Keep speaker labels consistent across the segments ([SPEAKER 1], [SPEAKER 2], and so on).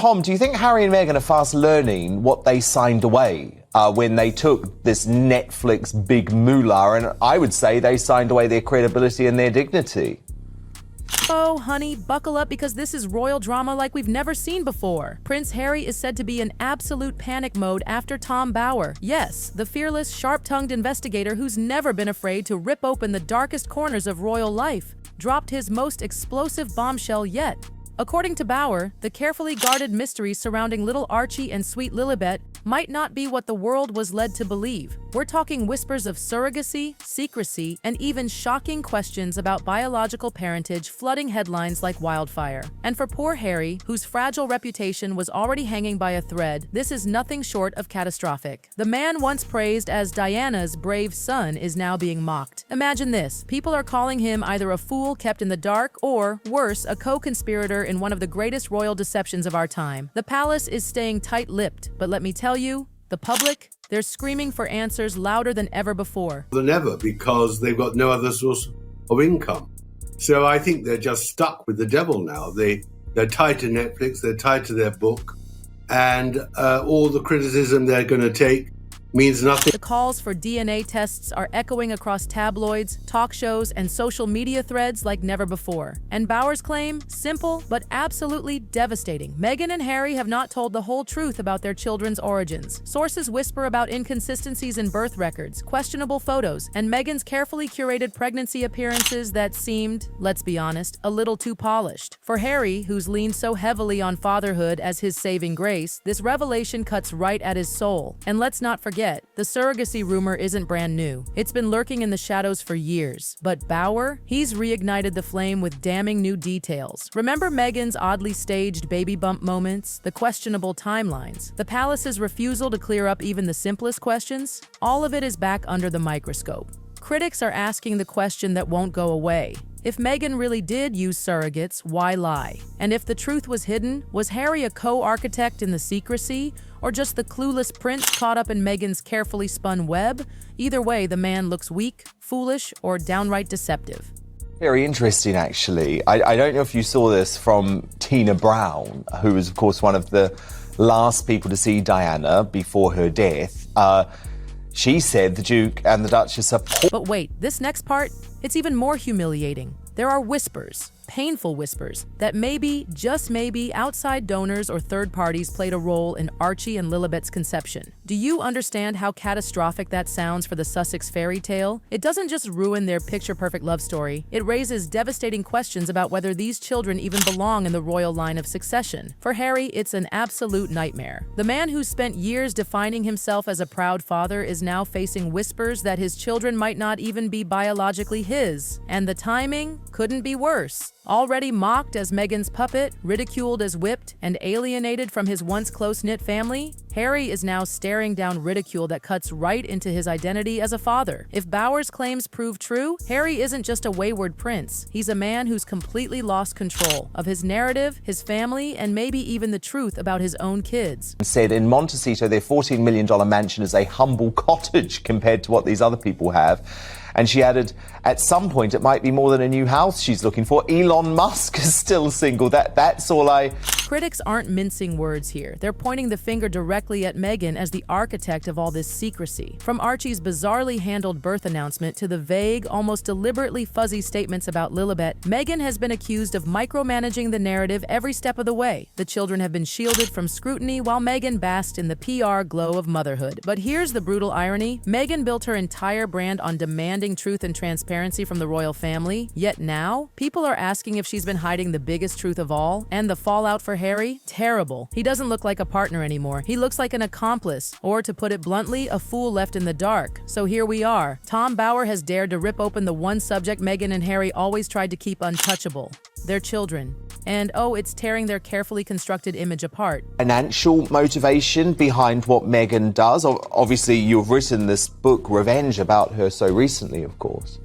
[SPEAKER 1] Tom, do you think Harry and Meghan are fast learning what they signed away when they took this Netflix big moolah? And I would say they signed away their credibility and their dignity.
[SPEAKER 2] Oh, honey, buckle up because this is royal drama like we've never seen before. Prince Harry is said to be in absolute panic mode after Tom Bower. Yes, the fearless, sharp-tongued investigator who's never been afraid to rip open the darkest corners of royal life, dropped his most explosive bombshell yet. According to Bower, the carefully guarded mystery surrounding little Archie and sweet Lilibet might not be what the world was led to believe. We're talking whispers of surrogacy, secrecy, and even shocking questions about biological parentage flooding headlines like wildfire. And for poor Harry, whose fragile reputation was already hanging by a thread, this is nothing short of catastrophic. The man once praised as Diana's brave son is now being mocked. Imagine this, people are calling him either a fool kept in the dark or, worse, a co-conspirator in one of the greatest royal deceptions of our time. The palace is staying tight-lipped, but let me tell you, the public, they're screaming for answers louder than ever before.
[SPEAKER 3] Than ever, because they've got no other source of income. So I think they're just stuck with the devil now. They're tied to Netflix, they're tied to their book, and all the criticism they're going to take means nothing.
[SPEAKER 2] The calls for DNA tests are echoing across tabloids, talk shows, and social media threads like never before. And Bower's claim? Simple, but absolutely devastating. Meghan and Harry have not told the whole truth about their children's origins. Sources whisper about inconsistencies in birth records, questionable photos, and Meghan's carefully curated pregnancy appearances that seemed, let's be honest, a little too polished. For Harry, who's leaned so heavily on fatherhood as his saving grace, this revelation cuts right at his soul. And let's not forget, the surrogacy rumor isn't brand new. It's been lurking in the shadows for years. But Bower? He's reignited the flame with damning new details. Remember Meghan's oddly staged baby bump moments? The questionable timelines? The palace's refusal to clear up even the simplest questions? All of it is back under the microscope. Critics are asking the question that won't go away. If Meghan really did use surrogates, why lie? And if the truth was hidden, was Harry a co-architect in the secrecy, or just the clueless prince caught up in Meghan's carefully spun web? Either way, the man looks weak, foolish, or downright deceptive.
[SPEAKER 1] Very interesting, actually. I don't know if you saw this from Tina Brown, who was, of course, one of the last people to see Diana before her death. She said the Duke and the Duchess are...
[SPEAKER 2] But wait, this next part, it's even more humiliating. There are whispers, painful whispers, that maybe, just maybe, outside donors or third parties played a role in Archie and Lilibet's conception. Do you understand how catastrophic that sounds for the Sussex fairy tale? It doesn't just ruin their picture-perfect love story, it raises devastating questions about whether these children even belong in the royal line of succession. For Harry, it's an absolute nightmare. The man who spent years defining himself as a proud father is now facing whispers that his children might not even be biologically his. And the timing couldn't be worse. Already mocked as Meghan's puppet, ridiculed as whipped, and alienated from his once close-knit family, Harry is now staring down ridicule that cuts right into his identity as a father. If Bower's claims prove true, Harry isn't just a wayward prince. He's a man who's completely lost control of his narrative, his family, and maybe even the truth about his own kids.
[SPEAKER 1] Said in Montecito, their $14 million mansion is a humble cottage compared to what these other people have. And she added, at some point, it might be more than a new house she's looking for. Elon Musk is still single. That's all I...
[SPEAKER 2] Critics aren't mincing words here. They're pointing the finger directly at Meghan as the architect of all this secrecy. From Archie's bizarrely handled birth announcement to the vague, almost deliberately fuzzy statements about Lilibet, Meghan has been accused of micromanaging the narrative every step of the way. The children have been shielded from scrutiny while Meghan basked in the PR glow of motherhood. But here's the brutal irony. Meghan built her entire brand on demanding truth and transparency from the royal family. Yet now, people are asking if she's been hiding the biggest truth of all. And the fallout for Harry? Terrible. He doesn't look like a partner anymore. He looks like an accomplice, or to put it bluntly, a fool left in the dark. So here we are. Tom Bower has dared to rip open the one subject Meghan and Harry always tried to keep untouchable: their children. And oh, it's tearing their carefully constructed image apart.
[SPEAKER 1] Financial motivation behind what Meghan does. Obviously, you've written this book, Revenge, about her so recently, of course.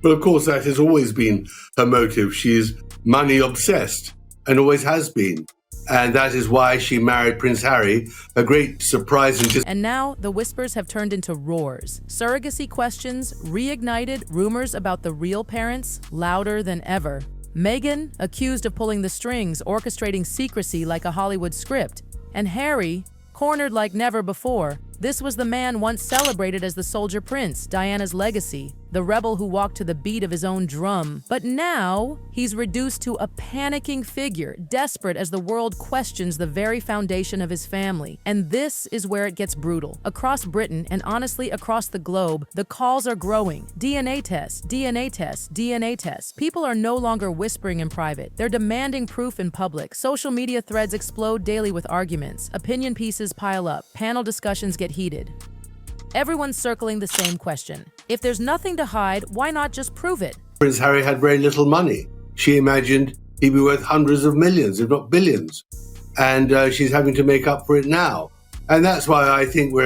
[SPEAKER 3] Well, of course, that has always been her motive. She's money obsessed and always has been. And that is why she married Prince Harry, a great surprise.
[SPEAKER 2] And now the whispers have turned into roars. Surrogacy questions reignited, rumors about the real parents louder than ever. Meghan, accused of pulling the strings, orchestrating secrecy like a Hollywood script. And Harry, cornered like never before. This was the man once celebrated as the soldier prince, Diana's legacy, the rebel who walked to the beat of his own drum. But now, he's reduced to a panicking figure, desperate as the world questions the very foundation of his family. And this is where it gets brutal. Across Britain, and honestly across the globe, the calls are growing. DNA tests, DNA tests, DNA tests. People are no longer whispering in private. They're demanding proof in public. Social media threads explode daily with arguments. Opinion pieces pile up. Panel discussions get heated. Everyone's circling the same question. If there's nothing to hide, why not just prove it?
[SPEAKER 3] Prince Harry had very little money. She imagined he'd be worth hundreds of millions, if not billions. And she's having to make up for it now. And that's why I think,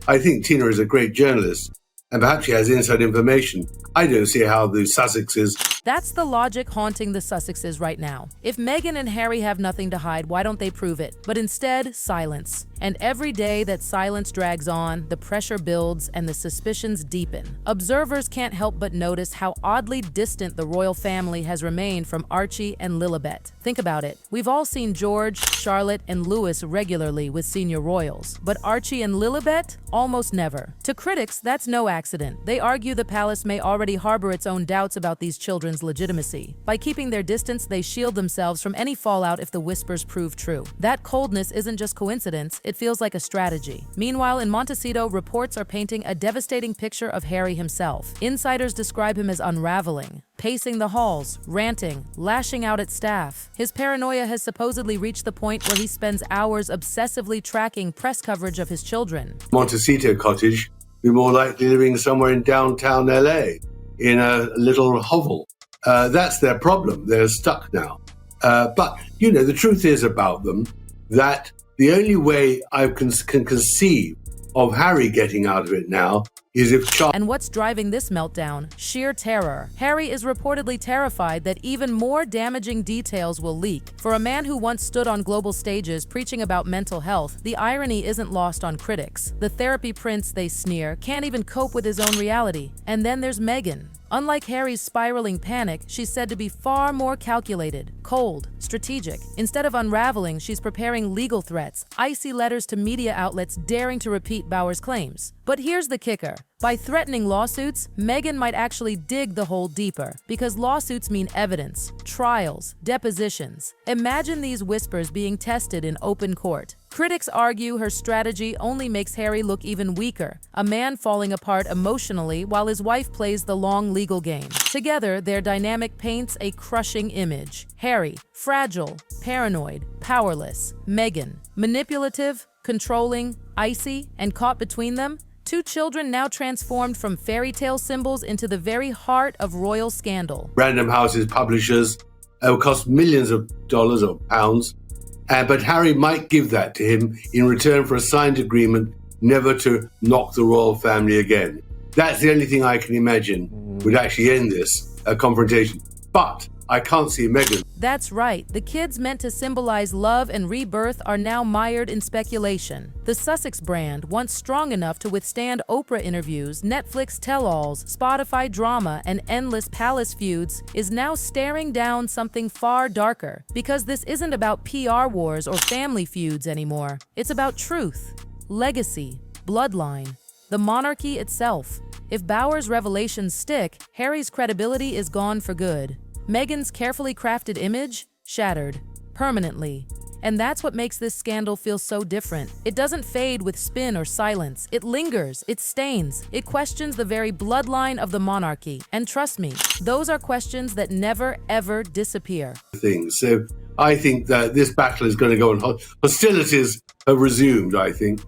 [SPEAKER 3] I think Tina is a great journalist, and perhaps she has inside information. I don't see how the Sussexes...
[SPEAKER 2] That's the logic haunting the Sussexes right now. If Meghan and Harry have nothing to hide, why don't they prove it? But instead, silence. And every day that silence drags on, the pressure builds and the suspicions deepen. Observers can't help but notice how oddly distant the royal family has remained from Archie and Lilibet. Think about it. We've all seen George, Charlotte, and Louis regularly with senior royals, but Archie and Lilibet? Almost never. To critics, that's no accident. They argue the palace may already harbor its own doubts about these children's legitimacy. By keeping their distance, they shield themselves from any fallout if the whispers prove true. That coldness isn't just coincidence, it feels like a strategy. Meanwhile, in Montecito, reports are painting a devastating picture of Harry himself. Insiders describe him as unraveling, pacing the halls, ranting, lashing out at staff. His paranoia has supposedly reached the point where he spends hours obsessively tracking press coverage of his children.
[SPEAKER 3] Montecito cottage be more likely living somewhere in downtown LA, in a little hovel. That's their problem. They're stuck now. But, you know, the truth is about them that the only way I can conceive of Harry getting out of it now is if Charles...
[SPEAKER 2] And what's driving this meltdown? Sheer terror. Harry is reportedly terrified that even more damaging details will leak. For a man who once stood on global stages preaching about mental health, the irony isn't lost on critics. The therapy prince, they sneer, can't even cope with his own reality. And then there's Meghan. Unlike Harry's spiraling panic, she's said to be far more calculated, cold, strategic. Instead of unraveling, she's preparing legal threats, icy letters to media outlets daring to repeat Bauer's claims. But here's the kicker. By threatening lawsuits, Meghan might actually dig the hole deeper, because lawsuits mean evidence, trials, depositions. Imagine these whispers being tested in open court. Critics argue her strategy only makes Harry look even weaker, a man falling apart emotionally while his wife plays the long legal game. Together, their dynamic paints a crushing image. Harry, fragile, paranoid, powerless. Meghan, manipulative, controlling, icy, and caught between them. Two children now transformed from fairy tale symbols into the very heart of royal scandal.
[SPEAKER 3] Random House's publishers will cost millions of dollars or pounds, but Harry might give that to him in return for a signed agreement never to knock the royal family again. That's the only thing I can imagine would actually end this confrontation. But I can't see Meghan.
[SPEAKER 2] That's right. The kids meant to symbolize love and rebirth are now mired in speculation. The Sussex brand, once strong enough to withstand Oprah interviews, Netflix tell-alls, Spotify drama, and endless palace feuds, is now staring down something far darker. Because this isn't about PR wars or family feuds anymore. It's about truth, legacy, bloodline, the monarchy itself. If Bauer's revelations stick, Harry's credibility is gone for good. Meghan's carefully crafted image? Shattered. Permanently. And that's what makes this scandal feel so different. It doesn't fade with spin or silence. It lingers. It stains. It questions the very bloodline of the monarchy. And trust me, those are questions that never, ever disappear.
[SPEAKER 3] So I think that this battle is going to go on. Hostilities have resumed, I think.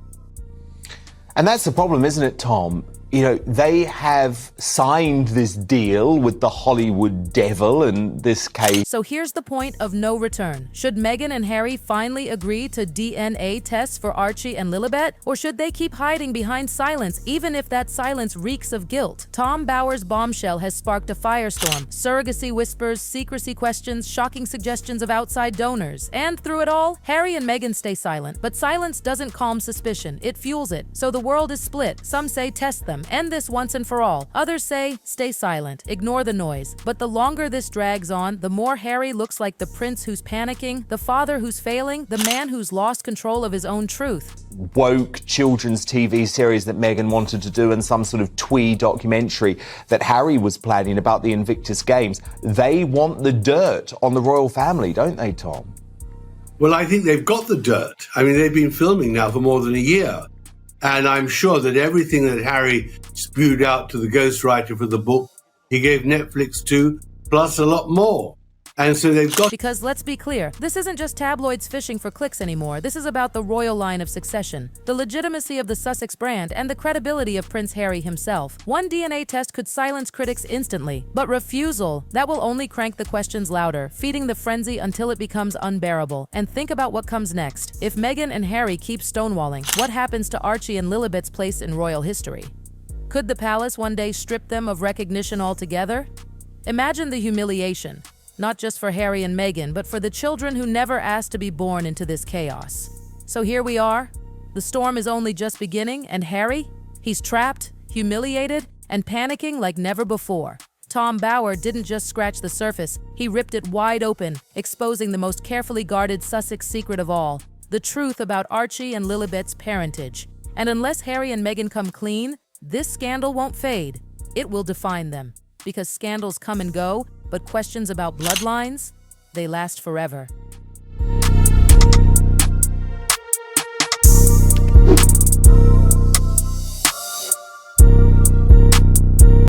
[SPEAKER 1] And that's the problem, isn't it, Tom? You know, they have signed this deal with the Hollywood devil in this case.
[SPEAKER 2] So here's the point of no return. Should Meghan and Harry finally agree to DNA tests for Archie and Lilibet? Or should they keep hiding behind silence, even if that silence reeks of guilt? Tom Bauer's bombshell has sparked a firestorm. Surrogacy whispers, secrecy questions, shocking suggestions of outside donors. And through it all, Harry and Meghan stay silent. But silence doesn't calm suspicion, it fuels it. So the world is split. Some say test them. them. End this once and for all. Others say, stay silent, ignore the noise. But the longer this drags on, the more Harry looks like the prince who's panicking, the father who's failing, the man who's lost control of his own truth.
[SPEAKER 1] Woke children's TV series that Meghan wanted to do and some sort of twee documentary that Harry was planning about the Invictus Games. They want the dirt on the royal family, don't they, Tom?
[SPEAKER 3] Well, I think they've got the dirt. I mean, they've been filming now for more than a year. And I'm sure that everything that Harry spewed out to the ghostwriter for the book, he gave Netflix to, plus a lot more. And so they've got...
[SPEAKER 2] Because let's be clear, this isn't just tabloids fishing for clicks anymore. This is about the royal line of succession, the legitimacy of the Sussex brand, and the credibility of Prince Harry himself. One DNA test could silence critics instantly, but refusal, that will only crank the questions louder, feeding the frenzy until it becomes unbearable. And think about what comes next. If Meghan and Harry keep stonewalling, what happens to Archie and Lilibet's place in royal history? Could the palace one day strip them of recognition altogether? Imagine the humiliation. Not just for Harry and Meghan, but for the children who never asked to be born into this chaos. So here we are. The storm is only just beginning, and Harry? He's trapped, humiliated, and panicking like never before. Tom Bower didn't just scratch the surface, he ripped it wide open, exposing the most carefully guarded Sussex secret of all, the truth about Archie and Lilibet's parentage. And unless Harry and Meghan come clean, this scandal won't fade. It will define them. Because scandals come and go, but questions about bloodlines, they last forever.